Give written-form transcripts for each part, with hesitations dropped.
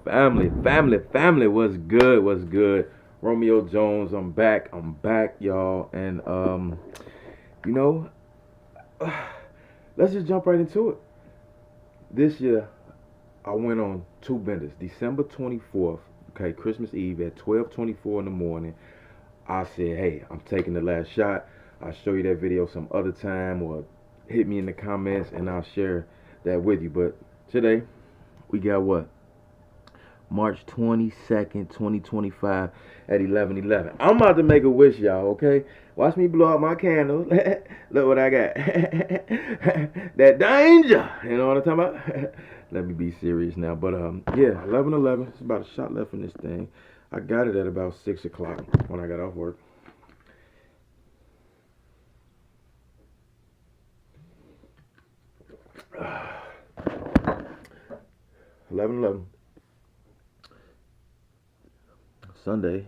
Family, what's good? What's good? Romeo Jones, I'm back, y'all. And you know, let's just jump right into it. This year, I went on two benders. December 24th, okay, Christmas Eve at 12:24 in the morning. I said, hey, I'm taking the last shot. I'll show you that video some other time, or hit me in the comments, and I'll share that with you. But today, we got what? March 22nd, 2025 at 11:11. I'm about to make a wish, y'all, okay? Watch me blow out my candles. Look what I got. That danger. You know what I'm talking about? Let me be serious now. But yeah, 11:11. It's about a shot left in this thing. I got it at about 6 o'clock when I got off work. 11:11. Sunday.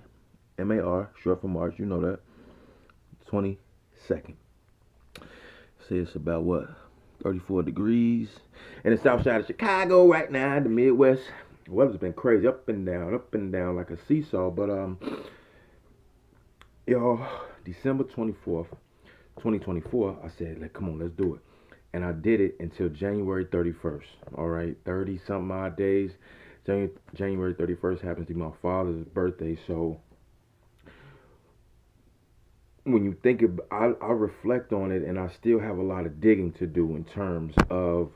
MAR, short for March. You know that. 22nd. Say it's about what? 34 degrees. In the south side of Chicago right now, the Midwest. The weather's been crazy, up and down like a seesaw. But y'all, December 24th, 2024, I said, like, come on, let's do it. And I did it until January 31st. All right, 30 something odd days. January 31st happens to be my father's birthday, so when you think of, I reflect on it, and I still have a lot of digging to do in terms of,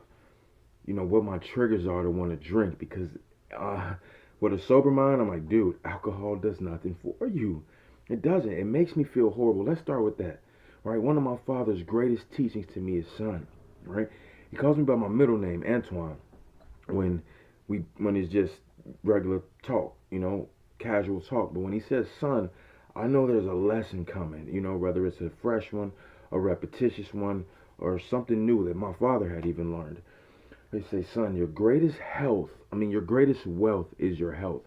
what my triggers are to want to drink. Because with a sober mind, I'm like, dude, alcohol does nothing for you. It doesn't. It makes me feel horrible. Let's start with that. Right? One of my father's greatest teachings to me is son. Right? He calls me by my middle name, Antoine. When when it's just regular talk, casual talk. But when he says son, I know there's a lesson coming, whether it's a fresh one, a repetitious one, or something new that my father had even learned. They say, son, your greatest wealth is your health.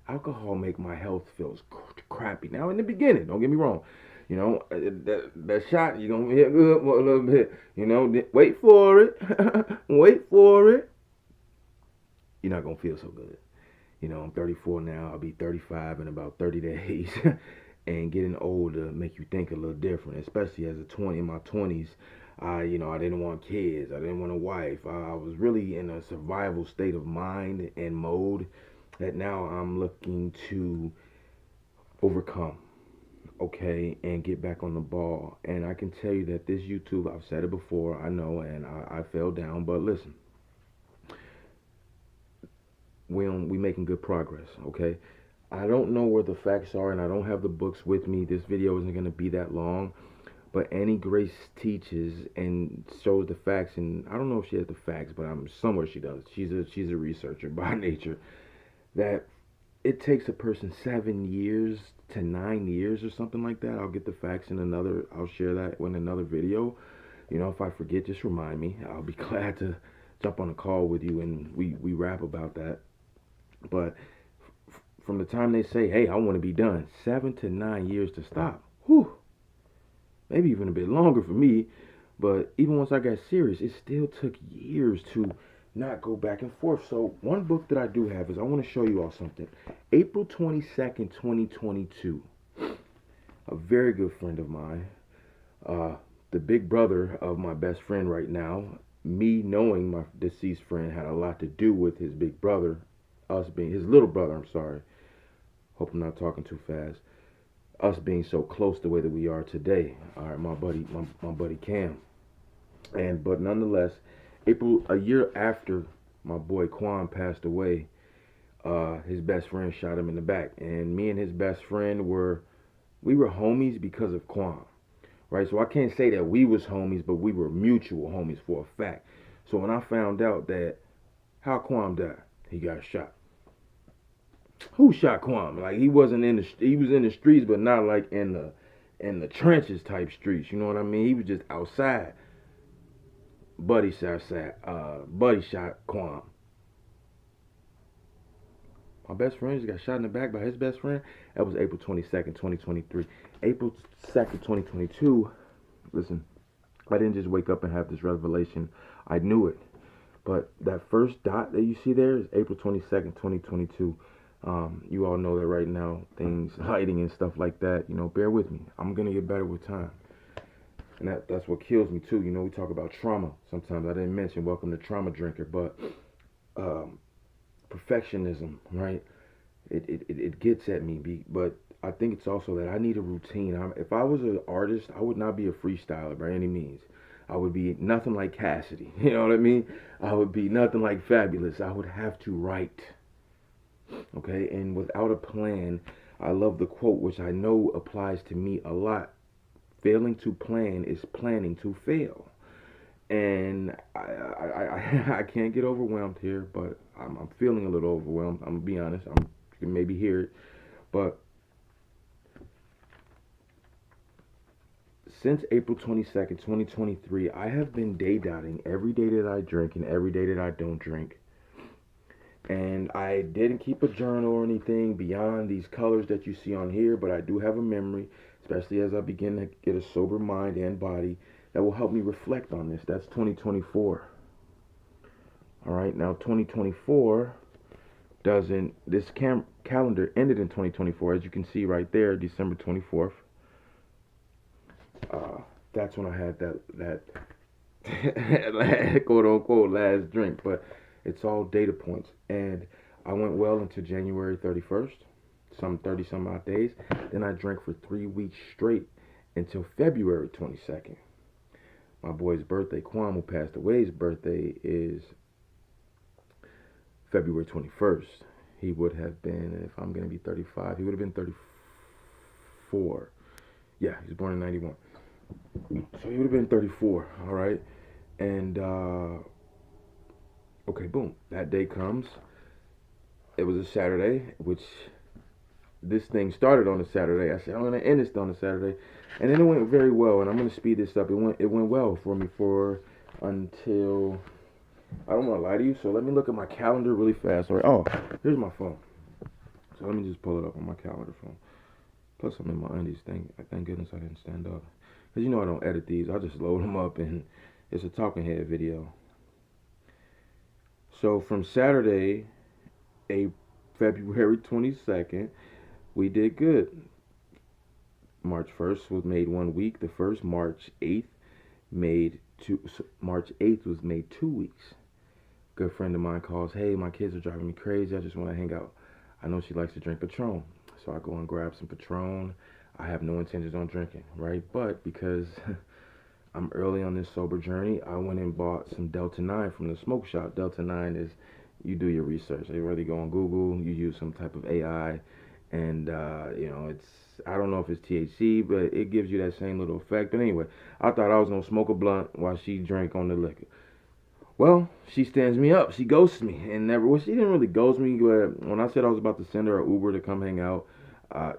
Alcohol make my health feels crappy. Now, in the beginning, don't get me wrong, that shot, you're going to hit good for a little bit, wait for it, wait for it. You're not going to feel so good. I'm 34 now. I'll be 35 in about 30 days. And getting older make you think a little different, especially as in my 20s. I didn't want kids. I didn't want a wife. I was really in a survival state of mind and mode that now I'm looking to overcome, okay, and get back on the ball. And I can tell you that this YouTube, I've said it before, I know, and I fell down, but listen, we making good progress, okay? I don't know where the facts are, and I don't have the books with me. This video isn't going to be that long, but Annie Grace teaches and shows the facts, and I don't know if she has the facts, but I'm somewhere she does. She's a researcher by nature. That it takes a person 7 years to 9 years or something like that. I'll get the facts in another. I'll share that in another video. If I forget, just remind me. I'll be glad to jump on a call with you and we rap about that. But from the time they say, hey, I want to be done, 7 to 9 years to stop. Whew. Maybe even a bit longer for me. But even once I got serious, it still took years to not go back and forth. So one book that I do have is, I want to show you all something. April 22nd, 2022. A very good friend of mine, the big brother of my best friend right now. Me knowing my deceased friend had a lot to do with his big brother, us being his little brother, I'm sorry. Hope I'm not talking too fast. Us being so close the way that we are today. All right, my buddy Cam. But nonetheless, a year after my boy Quan passed away, his best friend shot him in the back. And me and his best friend were homies because of Quan. Right? So I can't say that we was homies, but we were mutual homies for a fact. So when I found out that how Quan died, he got shot. Who shot Kwame? Like, he wasn't he was in the streets, but not like in the trenches type streets. You know what I mean? He was just outside. Buddy shot Kwame. My best friend just got shot in the back by his best friend. That was April 22nd, 2023. April 2nd, 2022. Listen, I didn't just wake up and have this revelation. I knew it. But that first dot that you see there is April 22nd, 2022. You all know that right now, things, lighting and stuff like that, bear with me. I'm going to get better with time. And that's what kills me too. We talk about trauma. Sometimes I didn't mention Welcome to Trauma Drinker, but um, perfectionism, right? It gets at me. But I think it's also that I need a routine. If I was an artist, I would not be a freestyler by any means. I would be nothing like Cassidy. You know what I mean? I would be nothing like Fabulous. I would have to write. Okay? And without a plan, I love the quote, which I know applies to me a lot. Failing to plan is planning to fail. And I can't get overwhelmed here, but I'm feeling a little overwhelmed. I'm gonna be honest. You can maybe hear it, but since April 22nd, 2023, I have been day dotting every day that I drink and every day that I don't drink. And I didn't keep a journal or anything beyond these colors that you see on here, but I do have a memory, especially as I begin to get a sober mind and body, that will help me reflect on this. That's 2024. All right, now 2024 doesn't, this calendar ended in 2024, as you can see right there, December 24th. That's when I had that quote unquote last drink, but it's all data points. And I went well into January 31st, some 30 some odd days. Then I drank for 3 weeks straight until February 22nd. My boy's birthday, Kwame, who passed away, his birthday is February 21st. He would have been, if I'm going to be 35, he would have been 34. Yeah, he was born in 91. So he would have been 34, all right? And, okay, boom. That day comes. It was a Saturday, which this thing started on a Saturday. I said, I'm going to end this on a Saturday. And then it went very well, and I'm going to speed this up. It went well for me until, I don't want to lie to you, so let me look at my calendar really fast. All right. Oh, here's my phone. So let me just pull it up on my calendar phone. Plus, I'm in my undies. Thank goodness I didn't stand up. Because I don't edit these. I just load them up, and it's a talking head video. So from Saturday, February 22nd, we did good. March 1st was made 1 week. The first, March 8th, March 8th was made 2 weeks. Good friend of mine calls, hey, my kids are driving me crazy. I just want to hang out. I know she likes to drink Patron. So I go and grab some Patron. I have no intentions on drinking, right? But because I'm early on this sober journey, I went and bought some Delta 9 from the smoke shop. Delta 9 is, you do your research. You really go on Google, you use some type of AI, and, I don't know if it's THC, but it gives you that same little effect. But anyway, I thought I was going to smoke a blunt while she drank on the liquor. Well, she stands me up. She ghosts me and never. Well, she didn't really ghost me, but when I said I was about to send her an Uber to come hang out,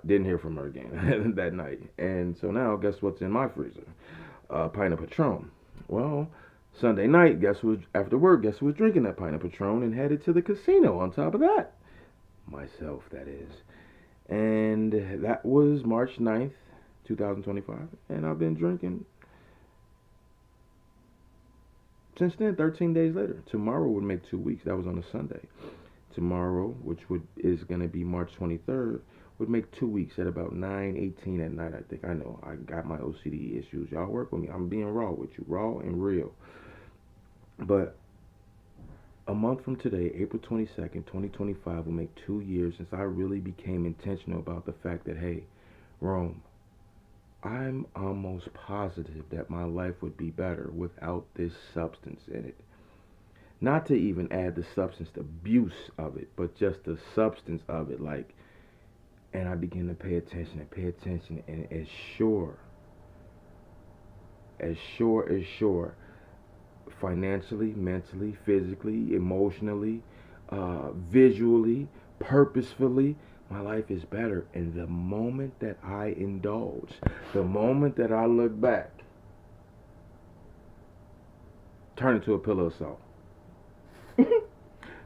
didn't hear from her again that night. And so now, guess what's in my freezer? Pint of Patron. Well, Sunday night, after work, guess who was drinking that pint of Patron and headed to the casino on top of that? Myself, that is. And that was March 9th, 2025. And I've been drinking since then, 13 days later. Tomorrow would make 2 weeks. That was on a Sunday. Tomorrow, which is going to be March 23rd, would make 2 weeks at about 9:18 at night, I think. I know, I got my OCD issues. Y'all work with me. I'm being raw with you. Raw and real. But a month from today, April 22nd, 2025, will make 2 years since I really became intentional about the fact that, hey, Rome, I'm almost positive that my life would be better without this substance in it. Not to even add the substance abuse of it, but just the substance of it. And I begin to pay attention, and as sure, financially, mentally, physically, emotionally, visually, purposefully, my life is better. And the moment that I indulge, the moment that I look back, turn into a pillow of salt.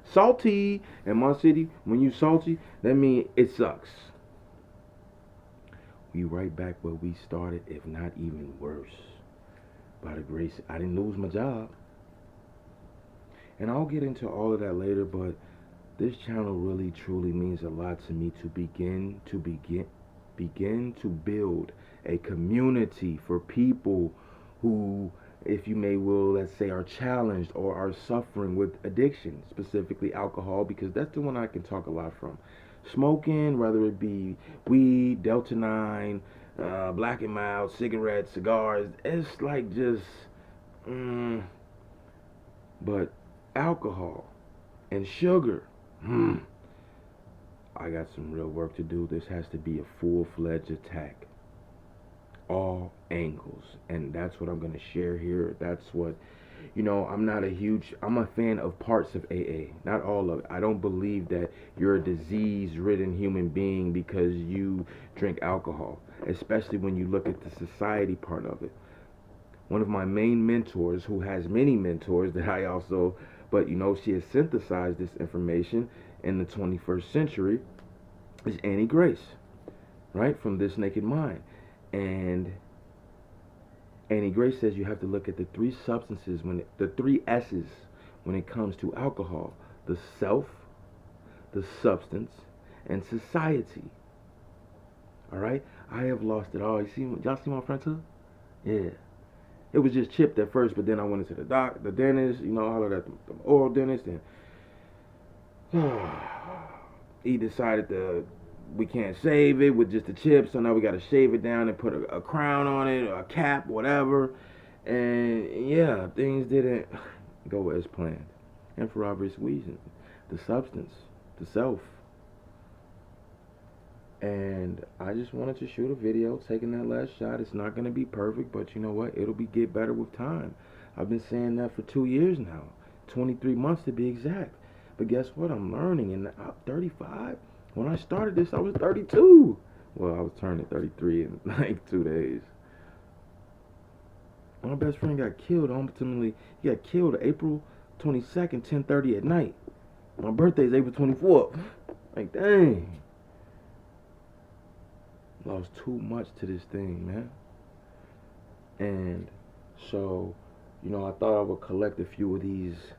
Salty in my city, when you salty, that means it sucks. We right back where we started, if not even worse. By the grace, I didn't lose my job. And I'll get into all of that later, but this channel really truly means a lot to me to begin to build a community for people who, if you may will, let's say, are challenged or are suffering with addiction, specifically alcohol, because that's the one I can talk a lot from. Smoking, whether it be weed, Delta 9, Black and Mild, cigarettes, cigars, it's like just, but alcohol and sugar, I got some real work to do. This has to be a full-fledged attack, all angles, and that's what I'm going to share here. That's what, I'm a fan of parts of AA, not all of it. I don't believe that you're a disease-ridden human being because you drink alcohol, especially when you look at the society part of it. One of my main mentors, who has many mentors that I also, but she has synthesized this information in the 21st century, is Annie Grace, right, from This Naked Mind. And Annie Grace says you have to look at the three substances, the three S's when it comes to alcohol: the self, the substance, and society. All right, I have lost it all. Y'all see my front tooth? Yeah. It was just chipped at first, but then I went into the dentist, I hollered at the oral dentist, and he decided we can't save it with just the chips, so now we got to shave it down and put a crown on it, or a cap, whatever. And yeah, things didn't go as planned. And for obvious reasons, the substance, the self. And I just wanted to shoot a video taking that last shot. It's not going to be perfect, but you know what? It'll get better with time. I've been saying that for 2 years now. 23 months to be exact. But guess what? I'm learning, and I'm 35. When I started this, I was 32. Well, I was turning 33 in like 2 days. My best friend got killed. Ultimately, he got killed April 22nd, 10:30 at night. My birthday is April 24th. Like, dang. Lost too much to this thing, man. And so, I thought I would collect a few of these.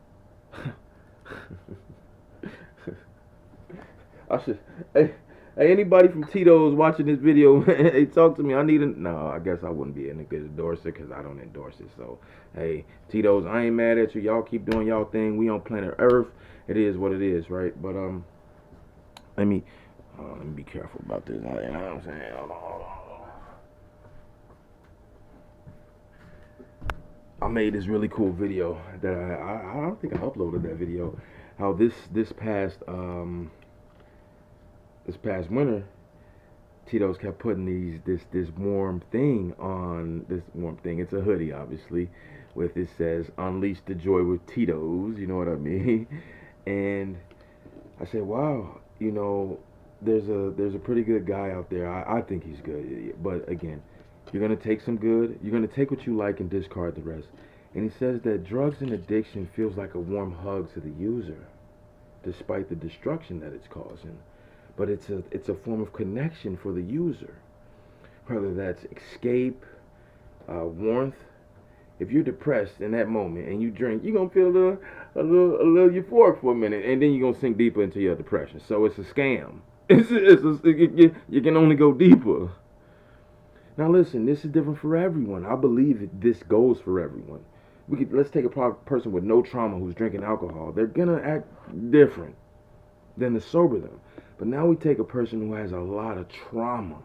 Hey, anybody from Tito's watching this video, hey, talk to me. No, I guess I wouldn't be a good endorser because I don't endorse it. So, hey, Tito's, I ain't mad at you. Y'all keep doing y'all thing. We on planet Earth. It is what it is, right? But, let me be careful about this. You know what I'm saying? Hold on. I made this really cool video that I don't think I uploaded that video. How this past winter, Tito's kept putting this warm thing on, this warm thing. It's a hoodie, obviously, with it says "Unleash the Joy with Tito's." You know what I mean? And I said, wow, there's a pretty good guy out there. I think he's good. But again, you're gonna take some good. You're gonna take what you like and discard the rest. And he says that drugs and addiction feels like a warm hug to the user, despite the destruction that it's causing. But it's a form of connection for the user, whether that's escape, warmth. If you're depressed in that moment and you drink, you're gonna feel a little euphoric for a minute, and then you're gonna sink deeper into your depression. So it's a scam. You can only go deeper. Now listen, this is different for everyone. I believe that this goes for everyone. Let's take a person with no trauma who's drinking alcohol. They're gonna act different than to sober them. But now we take a person who has a lot of trauma,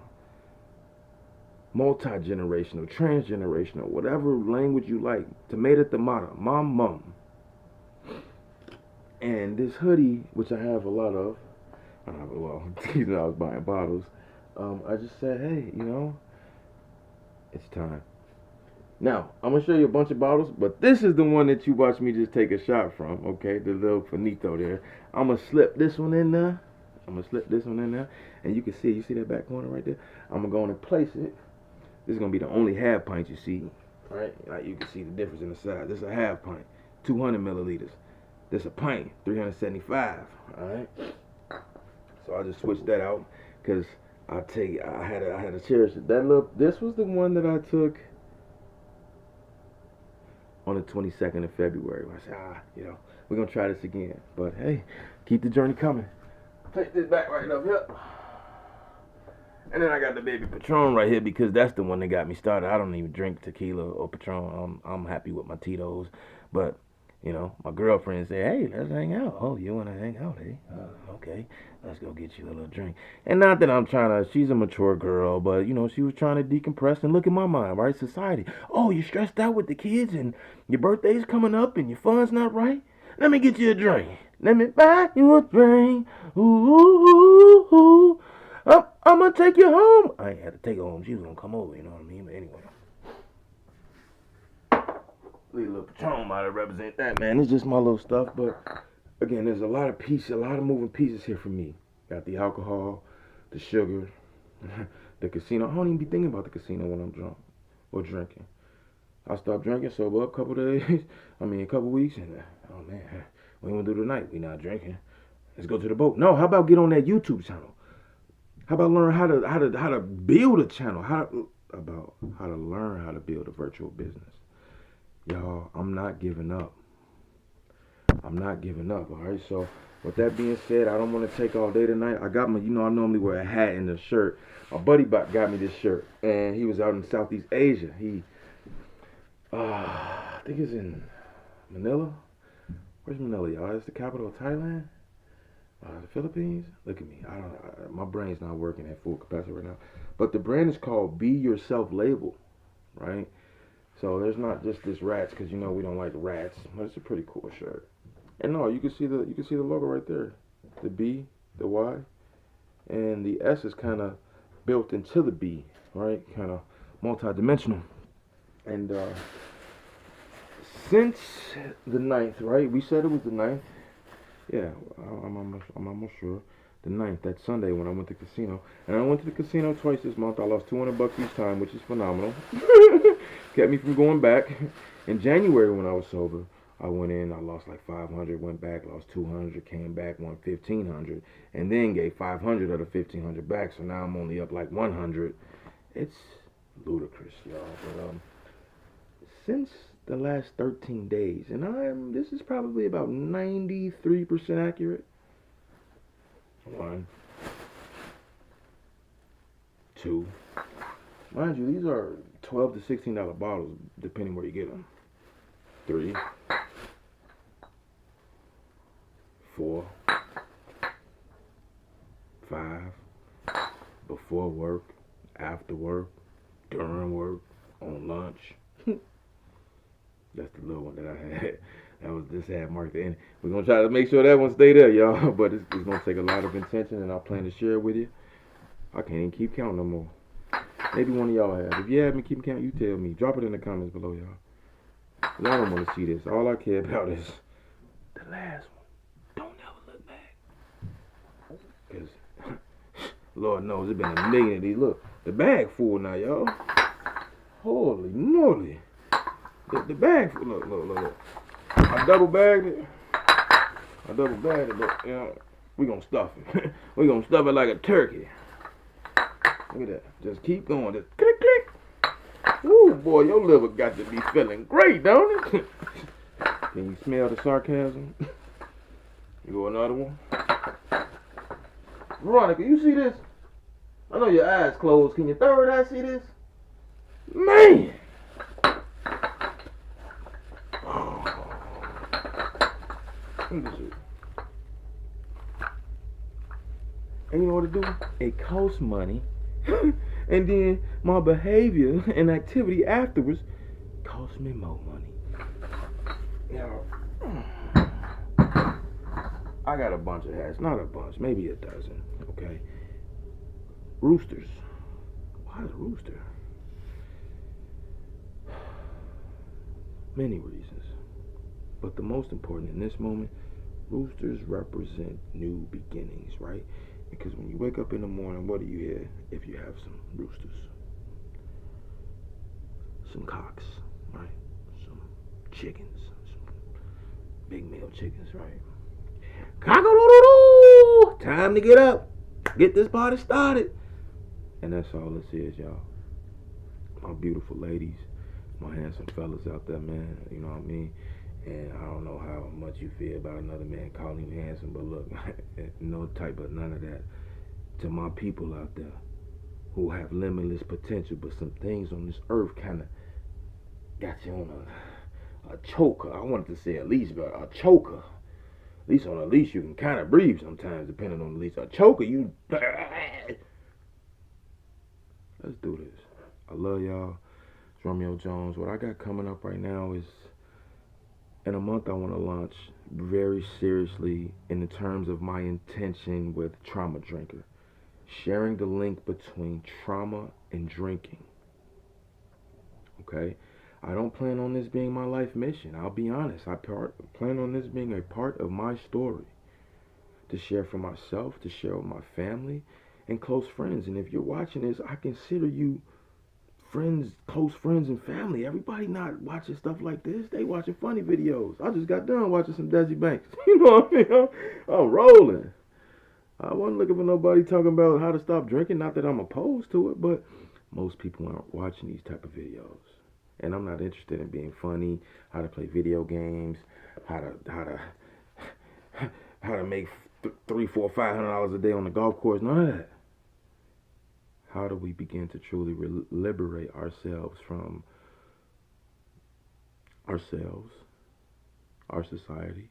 multi-generational, transgenerational, whatever language you like, tomato, mom. And this hoodie, which I have a lot of, I was buying bottles. I just said, hey, it's time. Now, I'm going to show you a bunch of bottles, but this is the one that you watched me just take a shot from, okay? The little finito there. I'm going to slip this one in there. And you can see, that back corner right there? I'm going to go on and place it. This is going to be the only half pint you see, right? Like you can see the difference in the size. This is a half pint, 200 milliliters. This a pint, 375, all right? So I just switched that out because I had to cherish it. This was the one that I took on the 22nd of February. I said, We're gonna try this again. But hey, keep the journey coming. Take this back right up here. And then I got the baby Patron right here because that's the one that got me started. I don't even drink tequila or Patron. I'm happy with my Tito's. But, you know, my girlfriend said, hey, let's hang out. Oh, you want to hang out, eh? Okay, let's go get you a little drink. And not that I'm trying to, she's a mature girl, but, you know, she was trying to decompress and look at my mind, right? Society. Oh, you're stressed out with the kids and your birthday's coming up and your fun's not right? Let me get you a drink. Let me buy you a drink. Ooh, ooh, ooh, ooh. I'm gonna take you home. I ain't had to take her home. She was gonna come over, you know what I mean? But anyway. Leave a little Patron out to represent that, man. It's just my little stuff, but again, there's a lot of moving pieces here for me. Got the alcohol, the sugar, the casino. I don't even be thinking about the casino when I'm drunk or drinking. I stopped drinking, sober up a couple days. A couple weeks, and oh man, what you gonna do tonight? We not drinking. Let's go to the boat. No, how about get on that YouTube channel? How about learn how to build a channel? How to learn how to build a virtual business. Y'all, I'm not giving up. I'm not giving up, all right? So, with that being said, I don't want to take all day tonight. I got my, you know, I normally wear a hat and a shirt. My buddy got me this shirt, and he was out in Southeast Asia. He, I think it's in Manila. Where's Manila, y'all? It's the capital of Thailand. The Philippines. Look at me. My brain's not working at full capacity right now. But the brand is called Be Yourself Label, right? So there's not just this rats, because you know we don't like rats. But it's a pretty cool shirt. And no, you can see the logo right there. The B, the Y, and the S is kind of built into the B, right? Kind of multi-dimensional. And since the 9th, right? We said it was the 9th. Yeah, I'm almost sure. The 9th, that Sunday when I went to the casino. And I went to the casino twice this month. I lost $200 each time, which is phenomenal. Kept me from going back. In January when I was sober, I went in, I lost like 500, went back, lost 200, came back, won 1,500, and then gave 500 of the 1,500 back. So now I'm only up like 100. It's ludicrous, y'all. But since the last 13 days, and this is probably about 93% accurate. 1, 2. Mind you, these are $12 to $16 bottles, depending where you get them. 3, 4, 5. Before work, after work, during work, on lunch. That's the little one that I had. This had marked the end. We're going to try to make sure that one stay there, y'all. But it's going to take a lot of intention, and I plan to share it with you. I can't even keep count no more. Maybe one of y'all have. If you have me keep count, you tell me. Drop it in the comments below, y'all. I don't want to see this. All I care about is the last one. Don't ever look back. Because, Lord knows, there's been a million of these. Look, the bag full now, y'all. Holy moly. The bag full. Look. I double bagged it. But, you know, we're going to stuff it. We're going to stuff it like a turkey. Look at that. Just keep going. Just click, click. Ooh, boy, your liver got to be feeling great, don't it? Can you smell the sarcasm? You go another one. Veronica, you see this? I know your eyes closed. Can your third eye see this? Man! And you know what to do? It costs money. And then my behavior and activity afterwards costs me more money. Now, I got a bunch of hats. Not a bunch, maybe a dozen. Okay. Roosters. Why is rooster? Many reasons. But the most important in this moment, roosters represent new beginnings, right? Because when you wake up in the morning, what do you hear if you have some roosters? Some cocks, right? Some chickens, some big male chickens, right? Cock-a-doodle-doo! Time to get up. Get this party started. And that's all this is, y'all. My beautiful ladies, my handsome fellas out there, man. You know what I mean? And I don't know how much you feel about another man calling you handsome, but look, no type of none of that. To my people out there who have limitless potential, but some things on this earth kind of got you on a choker. I wanted to say at least, but a choker. At least on a leash, you can kind of breathe sometimes, depending on the leash. A choker, you. Let's do this. I love y'all. It's Romeo Jones. What I got coming up right now is in a month I want to launch very seriously in the terms of my intention with Trauma Drinker. Sharing the link between trauma and drinking. Okay? I don't plan on this being my life mission. I'll be honest. I plan on this being a part of my story. To share for myself, to share with my family and close friends. And if you're watching this, I consider you friends, close friends and family. Everybody not watching stuff like this. They watching funny videos. I just got done watching some Desi Banks. You know what I mean? I'm rolling. I wasn't looking for nobody talking about how to stop drinking. Not that I'm opposed to it, but most people aren't watching these type of videos. And I'm not interested in being funny, how to play video games, how to make $300, $400, $500 a day on the golf course. None of that. How do we begin to truly liberate ourselves from ourselves, our society,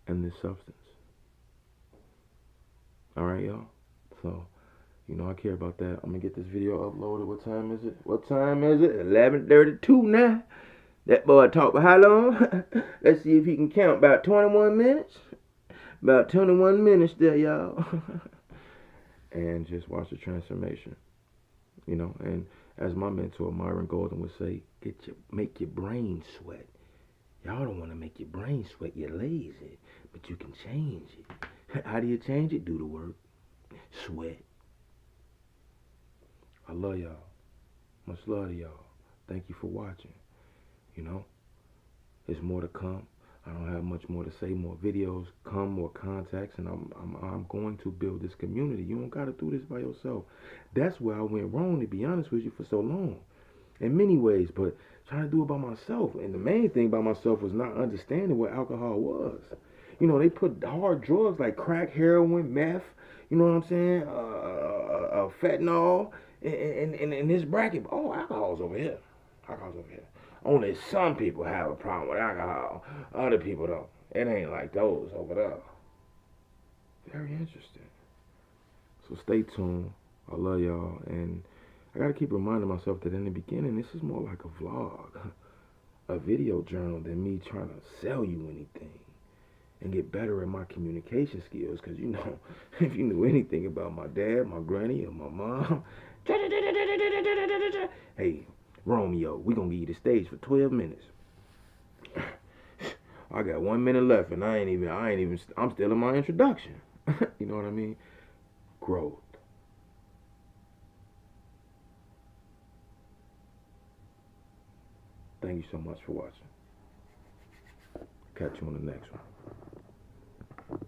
and this substance? All right, y'all. So, you know I care about that. I'm gonna get this video uploaded. What time is it? 11:32 now. That boy talked for how long? Let's see if he can count. About 21 minutes. About 21 minutes there, y'all. And just watch the transformation. You know, and as my mentor Myron Golden would say, make your brain sweat. Y'all don't want to make your brain sweat. You're lazy, but you can change it. How do you change it? Do the work. Sweat. I love y'all. Much love to y'all. Thank you for watching. You know, there's more to come. I don't have much more to say. More videos come, more contacts, and I'm going to build this community. You don't got to do this by yourself. That's where I went wrong, to be honest with you, for so long, in many ways. But trying to do it by myself, and the main thing by myself was not understanding what alcohol was. You know, they put hard drugs like crack, heroin, meth. You know what I'm saying? Fentanyl in this bracket. Oh, alcohol's over here. Alcohol's over here. Only some people have a problem with alcohol. Other people don't. It ain't like those over there. Very interesting. So stay tuned. I love y'all. And I got to keep reminding myself that in the beginning, this is more like a vlog, a video journal than me trying to sell you anything and get better at my communication skills. Because, you know, if you knew anything about my dad, my granny, or my mom, hey, Romeo, we gonna give you the stage for 12 minutes. I got 1 minute left, and I'm still in my introduction. You know what I mean? Growth. Thank you so much for watching. Catch you on the next one.